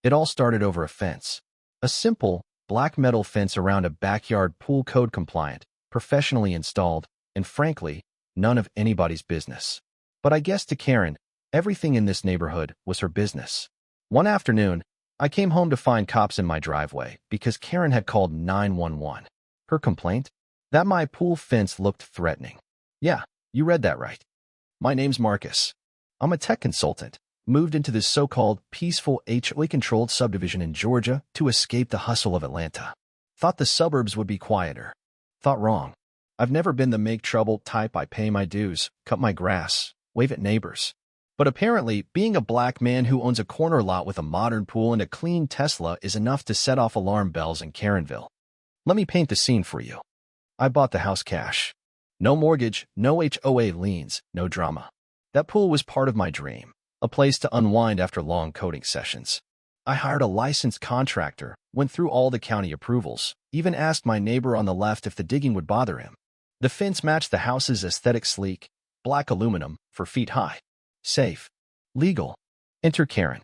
It all started over a fence. A simple, black metal fence around a backyard pool, code compliant, professionally installed, and frankly, none of anybody's business. But I guess to Karen, everything in this neighborhood was her business. One afternoon, I came home to find cops in my driveway because Karen had called 911. Her complaint? That my pool fence looked threatening. Yeah, you read that right. My name's Marcus. I'm a tech consultant, moved into this so-called peaceful HOA-controlled subdivision in Georgia to escape the hustle of Atlanta. Thought the suburbs would be quieter. Thought wrong. I've never been the make trouble type. I pay my dues, cut my grass, wave at neighbors. But apparently, being a black man who owns a corner lot with a modern pool and a clean Tesla is enough to set off alarm bells in Karenville. Let me paint the scene for you. I bought the house cash. No mortgage, no HOA liens, no drama. That pool was part of my dream, a place to unwind after long coding sessions. I hired a licensed contractor, went through all the county approvals, even asked my neighbor on the left if the digging would bother him. The fence matched the house's aesthetic, sleek, black aluminum, 4 feet high. Safe. Legal. Enter Karen.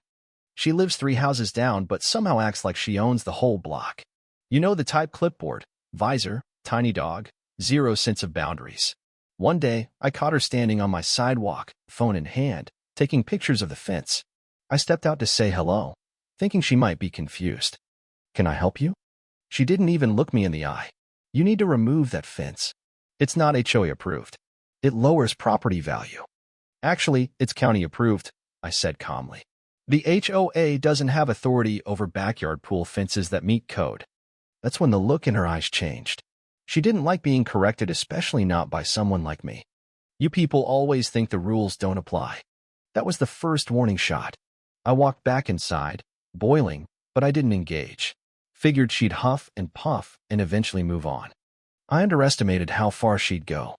She lives 3 houses down but somehow acts like she owns the whole block. You know the type: clipboard, visor, tiny dog, zero sense of boundaries. One day, I caught her standing on my sidewalk, phone in hand, taking pictures of the fence. I stepped out to say hello, thinking she might be confused. Can I help you? She didn't even look me in the eye. You need to remove that fence. It's not HOA approved. It lowers property value. Actually, it's county approved, I said calmly. The HOA doesn't have authority over backyard pool fences that meet code. That's when the look in her eyes changed. She didn't like being corrected, especially not by someone like me. You people always think the rules don't apply. That was the first warning shot. I walked back inside, boiling, but I didn't engage. Figured she'd huff and puff and eventually move on. I underestimated how far she'd go.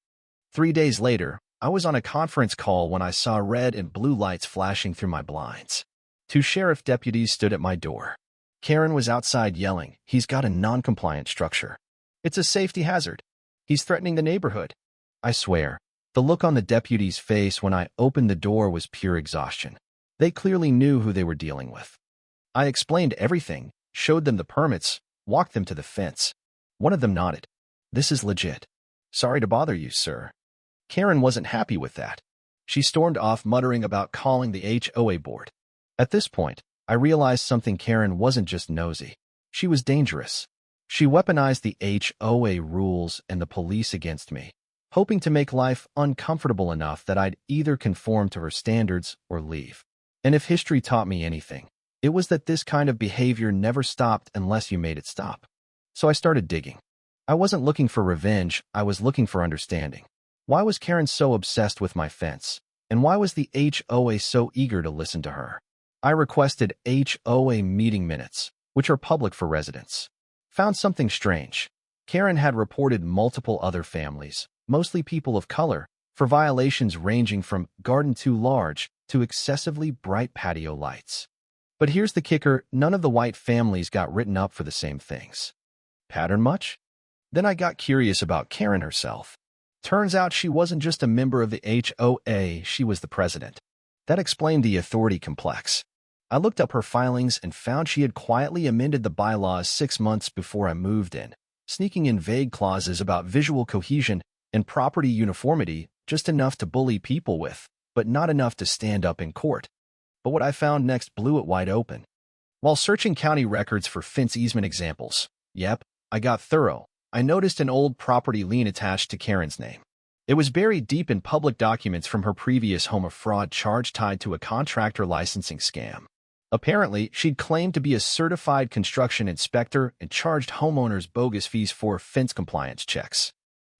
3 days later, I was on a conference call when I saw red and blue lights flashing through my blinds. 2 sheriff deputies stood at my door. Karen was outside yelling, "He's got a non-compliant structure. It's a safety hazard. He's threatening the neighborhood." I swear, the look on the deputy's face when I opened the door was pure exhaustion. They clearly knew who they were dealing with. I explained everything, showed them the permits, walked them to the fence. One of them nodded. "This is legit. Sorry to bother you, sir." Karen wasn't happy with that. She stormed off, muttering about calling the HOA board. At this point, I realized something. Karen wasn't just nosy. She was dangerous. She weaponized the HOA rules and the police against me, hoping to make life uncomfortable enough that I'd either conform to her standards or leave. And if history taught me anything, it was that this kind of behavior never stopped unless you made it stop. So I started digging. I wasn't looking for revenge, I was looking for understanding. Why was Karen so obsessed with my fence? And why was the HOA so eager to listen to her? I requested HOA meeting minutes, which are public for residents. Found something strange. Karen had reported multiple other families, mostly people of color, for violations ranging from garden too large to excessively bright patio lights. But here's the kicker: none of the white families got written up for the same things. Pattern much? Then I got curious about Karen herself. Turns out she wasn't just a member of the HOA, she was the president. That explained the authority complex. I looked up her filings and found she had quietly amended the bylaws 6 months before I moved in, sneaking in vague clauses about visual cohesion and property uniformity, just enough to bully people with, but not enough to stand up in court. But what I found next blew it wide open. While searching county records for fence easement examples, I got thorough. I noticed an old property lien attached to Karen's name. It was buried deep in public documents from her previous home, a fraud charge tied to a contractor licensing scam. Apparently, she'd claimed to be a certified construction inspector and charged homeowners bogus fees for fence compliance checks.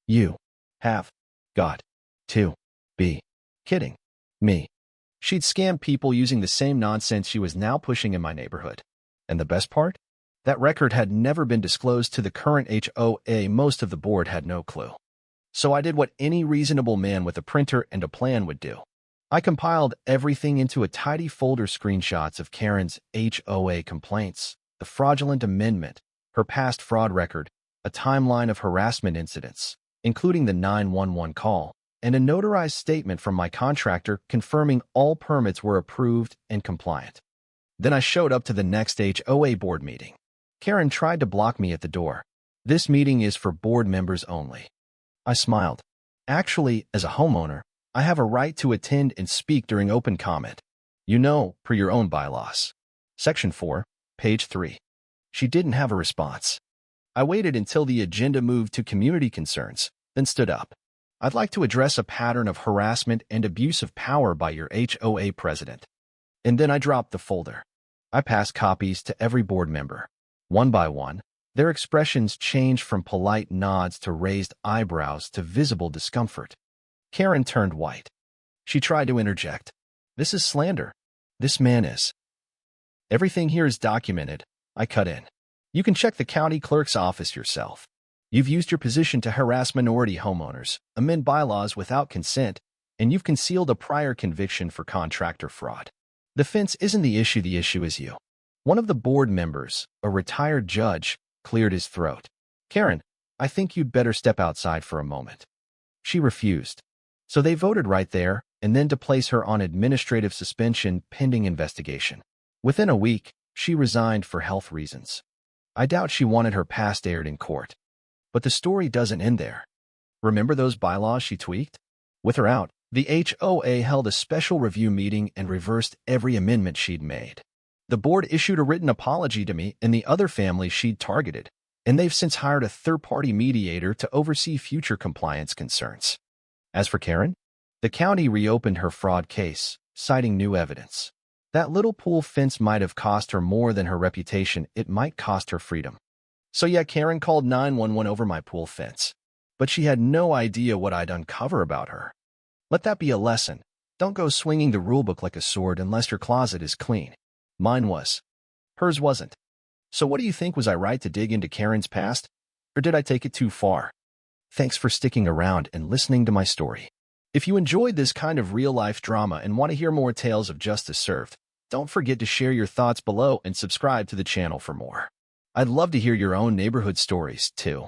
You have got to be kidding me. She'd scammed people using the same nonsense she was now pushing in my neighborhood. And the best part? That record had never been disclosed to the current HOA. Most of the board had no clue. So I did what any reasonable man with a printer and a plan would do. I compiled everything into a tidy folder: screenshots of Karen's HOA complaints, the fraudulent amendment, her past fraud record, a timeline of harassment incidents, including the 911 call, and a notarized statement from my contractor confirming all permits were approved and compliant. Then I showed up to the next HOA board meeting. Karen tried to block me at the door. "This meeting is for board members only." I smiled. "Actually, as a homeowner, I have a right to attend and speak during open comment. You know, per your own bylaws." Section 4, page 3. She didn't have a response. I waited until the agenda moved to community concerns, then stood up. "I'd like to address a pattern of harassment and abuse of power by your HOA president." And then I dropped the folder. I passed copies to every board member. One by one, their expressions changed from polite nods to raised eyebrows to visible discomfort. Karen turned white. She tried to interject. "This is slander. This man is." "Everything here is documented," I cut in. "You can check the county clerk's office yourself. You've used your position to harass minority homeowners, amend bylaws without consent, and you've concealed a prior conviction for contractor fraud. The fence isn't the issue is you." One of the board members, a retired judge, cleared his throat. "Karen, I think you'd better step outside for a moment." She refused. So they voted right there, and then to place her on administrative suspension pending investigation. Within a week, she resigned for health reasons. I doubt she wanted her past aired in court. But the story doesn't end there. Remember those bylaws she tweaked? With her out, the HOA held a special review meeting and reversed every amendment she'd made. The board issued a written apology to me and the other families she'd targeted, and they've since hired a third-party mediator to oversee future compliance concerns. As for Karen, the county reopened her fraud case, citing new evidence. That little pool fence might have cost her more than her reputation. It might cost her freedom. So yeah, Karen called 911 over my pool fence, but she had no idea what I'd uncover about her. Let that be a lesson. Don't go swinging the rulebook like a sword unless your closet is clean. Mine was. Hers wasn't. So what do you think? Was I right to dig into Karen's past? Or did I take it too far? Thanks for sticking around and listening to my story. If you enjoyed this kind of real-life drama and want to hear more tales of justice served, don't forget to share your thoughts below and subscribe to the channel for more. I'd love to hear your own neighborhood stories, too.